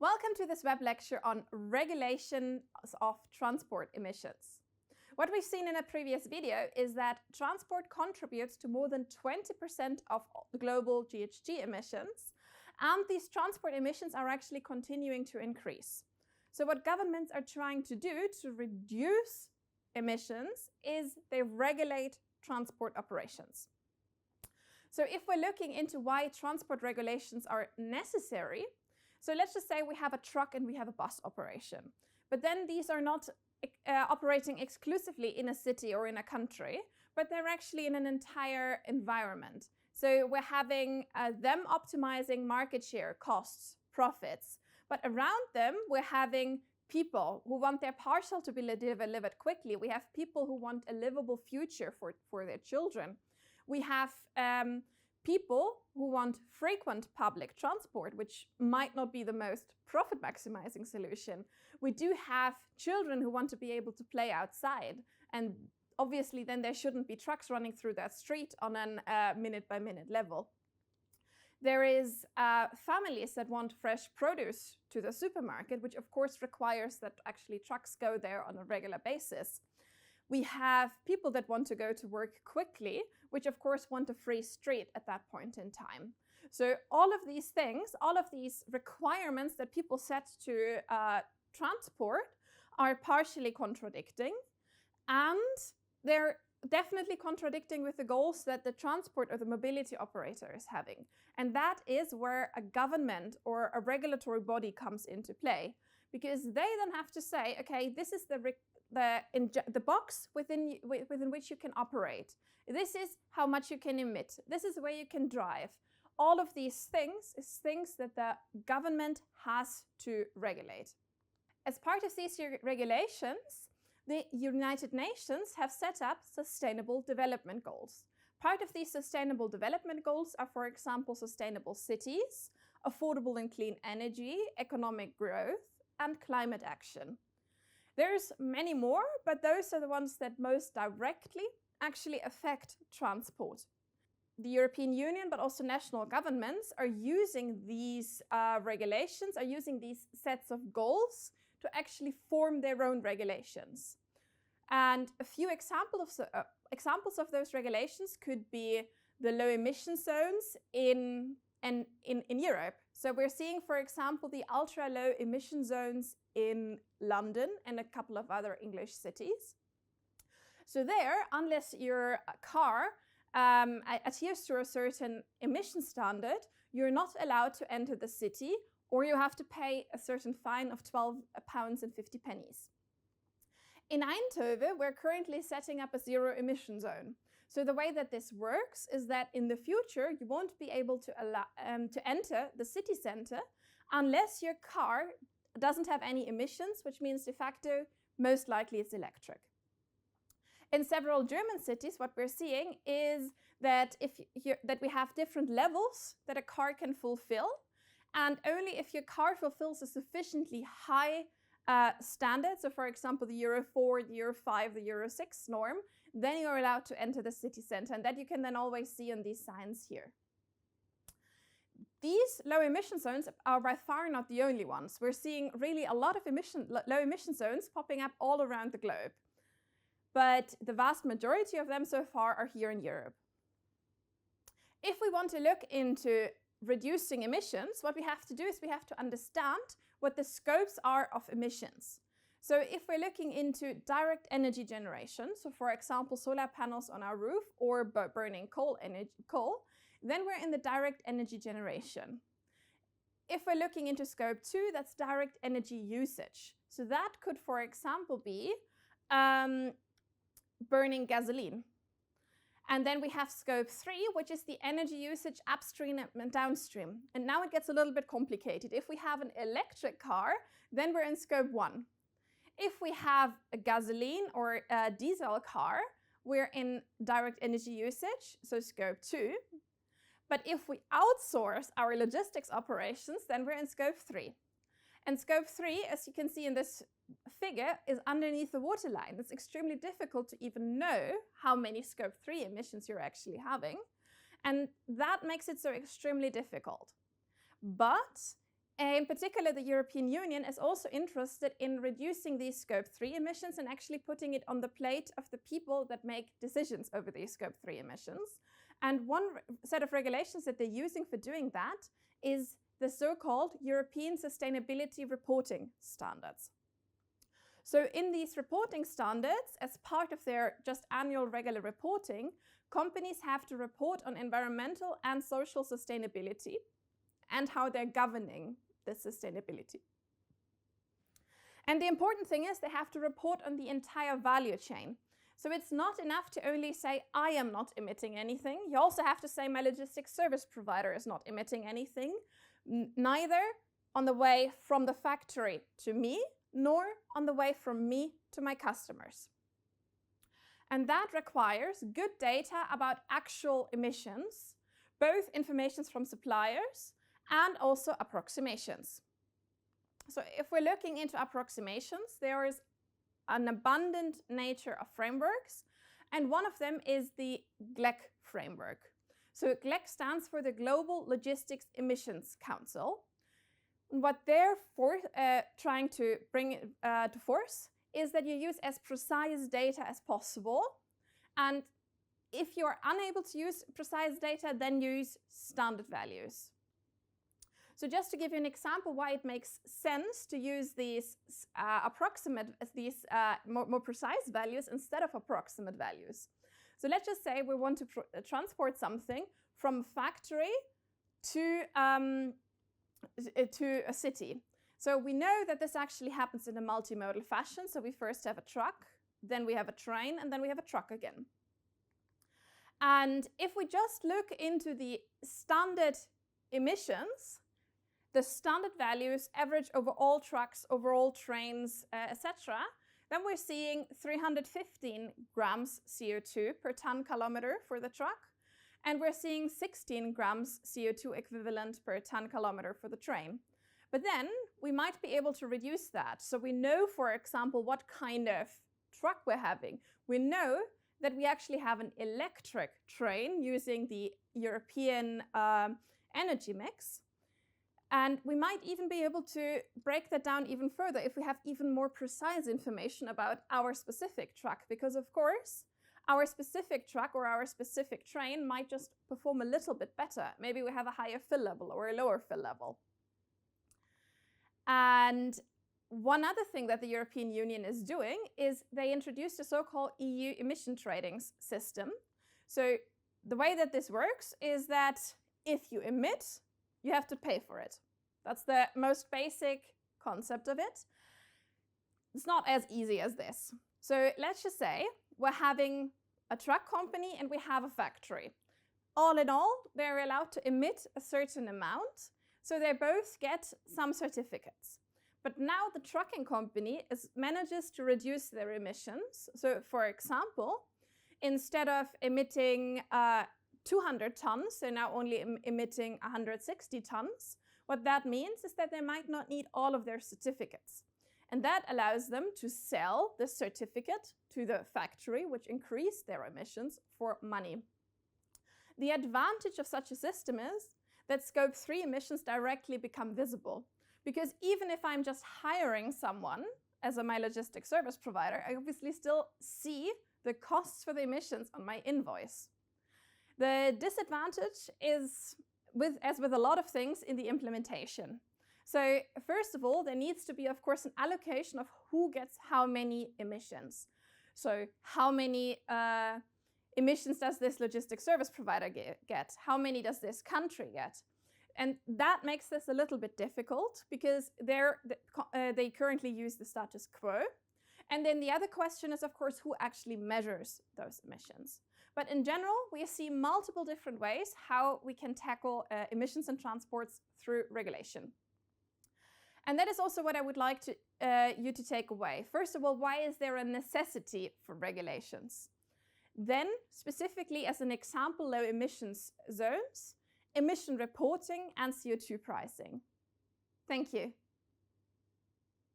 Welcome to this web lecture on regulations of transport emissions. What we've seen in a previous video is that transport contributes to more than 20% of global GHG emissions, and these transport emissions are actually continuing to increase. So what governments are trying to do to reduce emissions is they regulate transport operations. So if we're looking into why transport regulations are necessary, so let's just say we have a truck and we have a bus operation, but then these are not operating exclusively in a city or in a country, but they're actually in an entire environment. So we're having them optimizing market share, costs, profits, but around them we're having people who want their parcel to be delivered quickly. We have people who want a livable future for their children. We have people who want frequent public transport, which might not be the most profit maximizing solution. We do have children who want to be able to play outside, and obviously then there shouldn't be trucks running through that street on a minute by minute level. There is families that want fresh produce to the supermarket, which of course requires that actually trucks go there on a regular basis. We have people that want to go to work quickly, which of course want a free street at that point in time. So all of these things, all of these requirements that people set to transport are partially contradicting, and they're definitely contradicting with the goals that the transport or the mobility operator is having. And that is where a government or a regulatory body comes into play, because they then have to say, okay, this is the box within which you can operate. This is how much you can emit. This is where you can drive. All of these things is things that the government has to regulate. As part of these regulations, the United Nations have set up sustainable development goals. Part of these sustainable development goals are, for example, sustainable cities, affordable and clean energy, economic growth, and climate action. There's many more, but those are the ones that most directly actually affect transport. The European Union, but also national governments, are using these regulations, are using these sets of goals to actually form their own regulations. And a few examples of those regulations could be the low emission zones in Europe. So we're seeing, for example, the ultra low emission zones in London and a couple of other English cities. So there, unless your car adheres to a certain emission standard, you're not allowed to enter the city, or you have to pay a certain fine of £12.50. In Eindhoven, we're currently setting up a zero emission zone. So the way that this works is that in the future, you won't be able to enter the city center unless your car doesn't have any emissions, which means de facto, most likely it's electric. In several German cities, what we're seeing is that that we have different levels that a car can fulfill, and only if your car fulfills a sufficiently high standard, so for example, the Euro 4, the Euro 5, the Euro 6 norm, then you're allowed to enter the city center, and that you can then always see on these signs here. These low emission zones are by far not the only ones. We're seeing really a lot of low emission zones popping up all around the globe. But the vast majority of them so far are here in Europe. If we want to look into reducing emissions, what we have to do is we have to understand what the scopes are of emissions. So if we're looking into direct energy generation, so for example, solar panels on our roof or burning coal, then we're in the direct energy generation. If we're looking into scope 2, that's direct energy usage. So that could, for example, be burning gasoline. And then we have scope 3, which is the energy usage upstream and downstream. And now it gets a little bit complicated. If we have an electric car, then we're in scope 1. If we have a gasoline or a diesel car, we're in direct energy usage, so scope 2. But if we outsource our logistics operations, then we're in scope 3. And scope 3, as you can see in this figure, is underneath the waterline. It's extremely difficult to even know how many scope 3 emissions you're actually having. And that makes it so extremely difficult. But In particular, the European Union is also interested in reducing these Scope 3 emissions and actually putting it on the plate of the people that make decisions over these Scope 3 emissions. And one set of regulations that they're using for doing that is the so-called European Sustainability Reporting Standards. So in these reporting standards, as part of their just annual regular reporting, companies have to report on environmental and social sustainability and how they're governing the sustainability. And the important thing is they have to report on the entire value chain. So it's not enough to only say, I am not emitting anything. You also have to say my logistics service provider is not emitting anything, neither on the way from the factory to me, nor on the way from me to my customers. And that requires good data about actual emissions, both information from suppliers and also approximations. So if we're looking into approximations, there is an abundant nature of frameworks, and one of them is the GLEC framework. So GLEC stands for the Global Logistics Emissions Council. And what they're trying to bring to force is that you use as precise data as possible. And if you're unable to use precise data, then use standard values. So just to give you an example why it makes sense to use these more precise values instead of approximate values. So let's just say we want to transport something from factory to a city. So we know that this actually happens in a multimodal fashion. So we first have a truck, then we have a train, and then we have a truck again. And if we just look into the standard emissions, the standard values average over all trucks, over all trains, etc., then we're seeing 315 grams CO2 per ton kilometer for the truck, and we're seeing 16 grams CO2 equivalent per ton kilometer for the train. But then we might be able to reduce that. So we know, for example, what kind of truck we're having. We know that we actually have an electric train using the European energy mix. And we might even be able to break that down even further if we have even more precise information about our specific truck. Because of course, our specific truck or our specific train might just perform a little bit better. Maybe we have a higher fill level or a lower fill level. And one other thing that the European Union is doing is they introduced a so-called EU emission trading system. So the way that this works is that if you emit, you have to pay for it. That's the most basic concept of it. It's not as easy as this. So let's just say we're having a truck company and we have a factory. All in all, they're allowed to emit a certain amount, so they both get some certificates. But now the trucking company manages to reduce their emissions. So for example, instead of emitting 200 tons, they're now only emitting 160 tons. What that means is that they might not need all of their certificates. And that allows them to sell the certificate to the factory, which increase their emissions for money. The advantage of such a system is that Scope 3 emissions directly become visible. Because even if I'm just hiring someone as my logistics service provider, I obviously still see the costs for the emissions on my invoice. The disadvantage is, as with a lot of things, in the implementation. So first of all, there needs to be, of course, an allocation of who gets how many emissions. So how many emissions does this logistics service provider get? How many does this country get? And that makes this a little bit difficult because they currently use the status quo. And then the other question is, of course, who actually measures those emissions? But in general, we see multiple different ways how we can tackle emissions and transports through regulation. And that is also what I would like you to take away. First of all, why is there a necessity for regulations? Then, specifically as an example, low emissions zones, emission reporting, and CO2 pricing. Thank you.